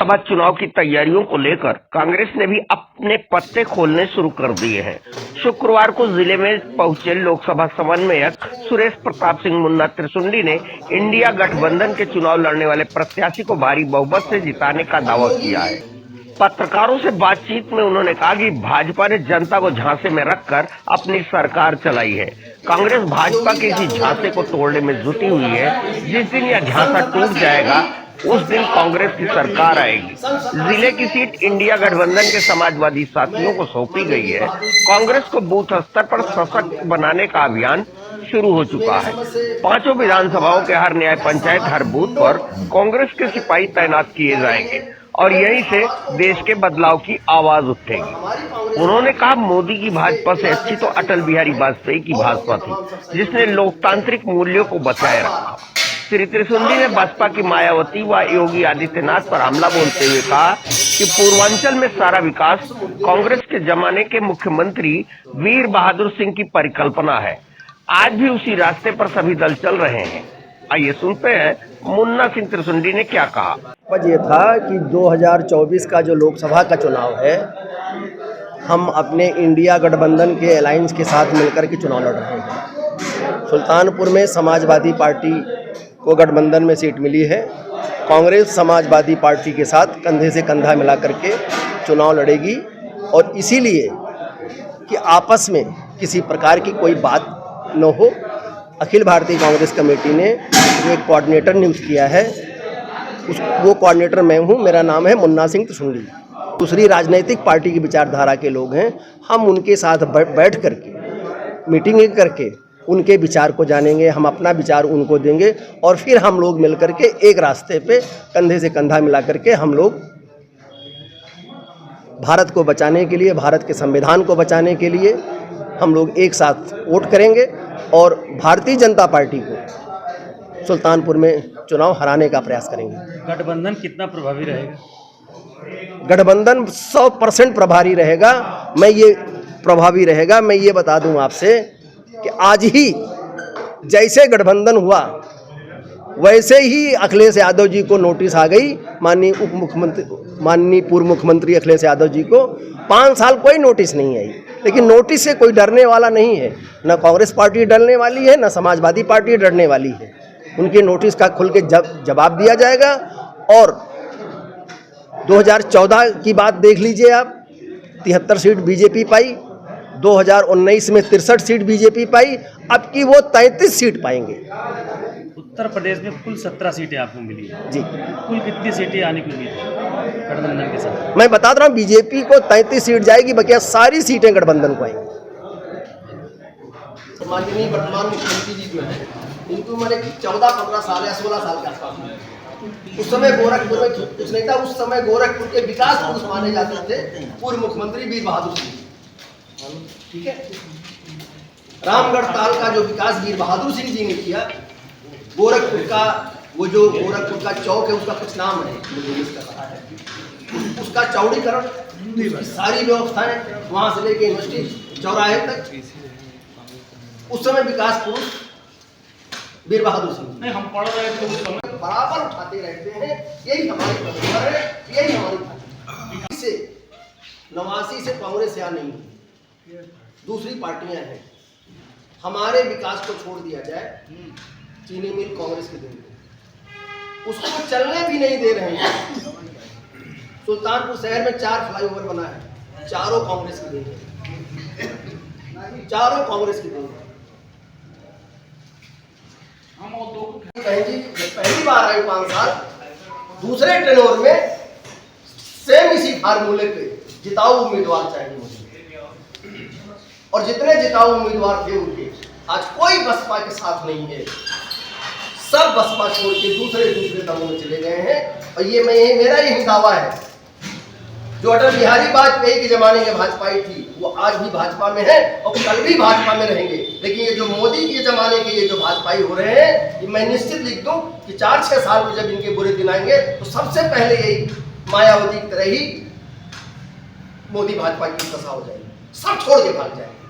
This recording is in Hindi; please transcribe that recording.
लोकसभा चुनाव की तैयारियों को लेकर कांग्रेस ने भी अपने पत्ते खोलने शुरू कर दिए हैं। शुक्रवार को जिले में पहुंचे लोकसभा समन्वयक सुरेश प्रताप सिंह मुन्ना त्रिशुंडी ने इंडिया गठबंधन के चुनाव लड़ने वाले प्रत्याशी को भारी बहुमत से जिताने का दावा किया है। पत्रकारों से बातचीत में उन्होंने कहा कि भाजपा ने जनता को झांसे में रखकर अपनी सरकार चलाई है। कांग्रेस भाजपा के इसी झांसे को तोड़ने में जुटी हुई है। जिस दिन यह झांसा टूट जाएगा उस दिन कांग्रेस की सरकार आएगी। जिले की सीट इंडिया गठबंधन के समाजवादी साथियों को सौंपी गई है। कांग्रेस को बूथ स्तर पर सशक्त बनाने का अभियान शुरू हो चुका है। पांचों विधानसभाओं के हर न्याय पंचायत हर बूथ पर कांग्रेस के सिपाही तैनात किए जाएंगे और यहीं से देश के बदलाव की आवाज उठेगी। उन्होंने कहा, मोदी की भाजपा से अच्छी तो अटल बिहारी वाजपेयी की भाजपा थी, जिसने लोकतांत्रिक मूल्यों को बचाए रखा। श्री त्रिशुंडी ने बसपा की मायावती व योगी आदित्यनाथ पर हमला बोलते हुए कहा कि पूर्वांचल में सारा विकास कांग्रेस के जमाने के मुख्यमंत्री वीर बहादुर सिंह की परिकल्पना है। आज भी उसी रास्ते पर सभी दल चल रहे हैं। आइए सुनते हैं मुन्ना सिंह त्रिशुंडी ने क्या कहा। ये था कि 2024 का जो लोकसभा का चुनाव है, हम अपने इंडिया गठबंधन के अलायंस के साथ मिलकर के चुनाव लड़ रहे हैं। सुल्तानपुर में समाजवादी पार्टी को गठबंधन में सीट मिली है। कांग्रेस समाजवादी पार्टी के साथ कंधे से कंधा मिला करके चुनाव लड़ेगी और इसीलिए कि आपस में किसी प्रकार की कोई बात न हो, अखिल भारतीय कांग्रेस कमेटी ने जो एक कोऑर्डिनेटर नियुक्त किया है, वो कोऑर्डिनेटर मैं हूँ। मेरा नाम है मुन्ना सिंह त्रिशुंडी। दूसरी राजनीतिक पार्टी की विचारधारा के लोग हैं, हम उनके साथ बैठ करके मीटिंग करके उनके विचार को जानेंगे, हम अपना विचार उनको देंगे और फिर हम लोग मिल करके एक रास्ते पे कंधे से कंधा मिला करके हम लोग भारत को बचाने के लिए, भारत के संविधान को बचाने के लिए हम लोग एक साथ वोट करेंगे और भारतीय जनता पार्टी को सुल्तानपुर में चुनाव हराने का प्रयास करेंगे। गठबंधन कितना प्रभावी रहेगा? गठबंधन 100% प्रभावी रहेगा। मैं ये बता दूं आपसे कि आज ही जैसे गठबंधन हुआ वैसे ही अखिलेश यादव जी को नोटिस आ गई। माननीय पूर्व मुख्यमंत्री अखिलेश यादव जी को 5 साल कोई नोटिस नहीं आई, लेकिन नोटिस से कोई डरने वाला नहीं है। न कांग्रेस पार्टी डरने वाली है, न समाजवादी पार्टी डरने वाली है। उनके नोटिस का खुल के जवाब दिया जाएगा। और 2014 की बात देख लीजिए आप, 73 सीट बीजेपी पाई, 2019 में 63 सीट बीजेपी पाई, अब की वो 33 सीट पाएंगे। उत्तर प्रदेश में कुल 17 सीटें आपको मिली है जी। कुल कितनी सीटें आने की उम्मीद है गठबंधन के साथ? मैं बता रहा हूँ, बीजेपी को 33 सीट जाएगी, बकिया सारी सीटें गठबंधन को आएंगी। माननीय वर्तमान मुख्यमंत्री जी जो है, इनकी उम्र 14-15 साल या 16 साल के आसपास। उस समय गोरखपुर में कुछ नहीं था। उस समय गोरखपुर के विकास पुरुष माने जाते थे पूर्व मुख्यमंत्री वीर बहादुर सिंह। ठीक है, रामगढ़ ताल का जो विकास वीर बहादुर सिंह जी ने किया, गोरखपुर का वो जो गोरखपुर का चौक है, उसका कुछ नाम है, मुझे इसका पता है, उसका चौड़ीकरण, सारी व्यवस्थाएं वहां से लेके यूनिवर्सिटी चौराहे तक, उस समय विकास पुरुष वीर बहादुर सिंह। नहीं, हम पढ़ रहे थे उस समय, बराबर उठाते रहते हैं। यही हमारी परंपरा है, यही हमारी से 89 से कांग्रेस यहाँ नहीं है, दूसरी पार्टियां हैं। हमारे विकास को छोड़ दिया जाए, चीनी मिल कांग्रेस के देंगे, उसको चलने भी नहीं दे रहे हैं। सुल्तानपुर शहर में 4 फ्लाईओवर बना है, चारों कांग्रेस के देंगे, चारों कांग्रेस के देंगे। पहली बार आई 5 साल, दूसरे टेनोर में सेम इसी फार्मूले पे जिताऊ उम्मीदवार चाहिए मुझे, और जितने जिताऊ उम्मीदवार थे उनके आज कोई बसपा के साथ नहीं है। सब बसपा छोड़ के दूसरे दलों में चले गए हैं। और ये मेरा यही दावा है, जो अटल बिहारी वाजपेयी के जमाने के भाजपाई थी, वो आज भी भाजपा में है और कल भी भाजपा में रहेंगे। लेकिन ये जो मोदी के जमाने के ये जो भाजपाई हो रहे हैं, ये मैं निश्चित लिख दूं कि 4-6 साल में जब इनके बुरे दिन आएंगे तो सबसे पहले यही मायावती की तरह ही मोदी भाजपा की दशा हो जाएगी, सब छोड़ के भाग जाएंगे।